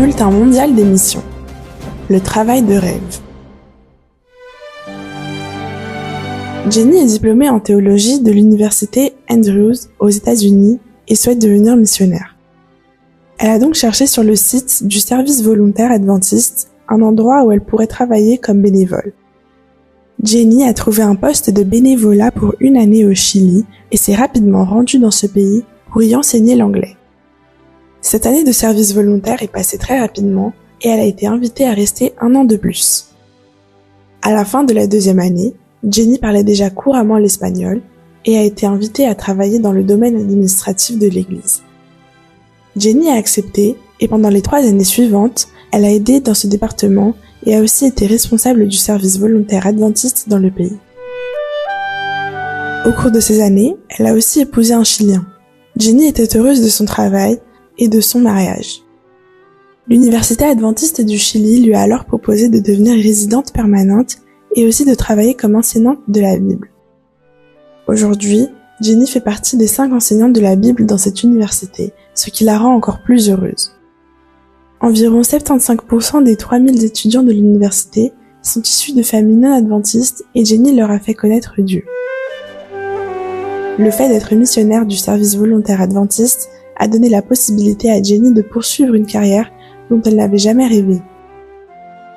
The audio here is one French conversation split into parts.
Bulletin mondial des missions. Le travail de rêve. Jenny est diplômée en théologie de l'université Andrews aux États-Unis et souhaite devenir missionnaire. Elle a donc cherché sur le site du service volontaire adventiste un endroit où elle pourrait travailler comme bénévole. Jenny a trouvé un poste de bénévolat pour 1 année au Chili et s'est rapidement rendue dans ce pays pour y enseigner l'anglais. Cette année de service volontaire est passée très rapidement et elle a été invitée à rester 1 an de plus. À la fin de la 2e année, Jenny parlait déjà couramment l'espagnol et a été invitée à travailler dans le domaine administratif de l'église. Jenny a accepté et pendant les 3 années suivantes, elle a aidé dans ce département et a aussi été responsable du service volontaire adventiste dans le pays. Au cours de ces années, elle a aussi épousé un Chilien. Jenny était heureuse de son travail et de son mariage. L'université adventiste du Chili lui a alors proposé de devenir résidente permanente et aussi de travailler comme enseignante de la Bible. Aujourd'hui, Jenny fait partie des 5 enseignantes de la Bible dans cette université, ce qui la rend encore plus heureuse. Environ 75% des 3000 étudiants de l'université sont issus de familles non adventistes et Jenny leur a fait connaître Dieu. Le fait d'être missionnaire du service volontaire adventiste a donné la possibilité à Jenny de poursuivre une carrière dont elle n'avait jamais rêvé.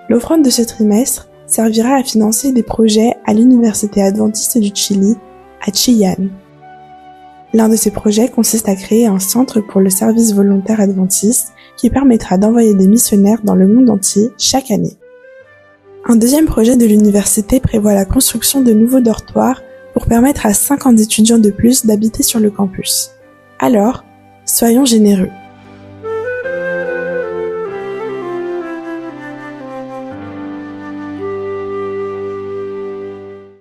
L'offrande de ce trimestre servira à financer des projets à l'université adventiste du Chili, à Chillán. L'un de ces projets consiste à créer un centre pour le service volontaire adventiste qui permettra d'envoyer des missionnaires dans le monde entier chaque année. Un deuxième projet de l'université prévoit la construction de nouveaux dortoirs pour permettre à 50 étudiants de plus d'habiter sur le campus. Alors, soyons généreux.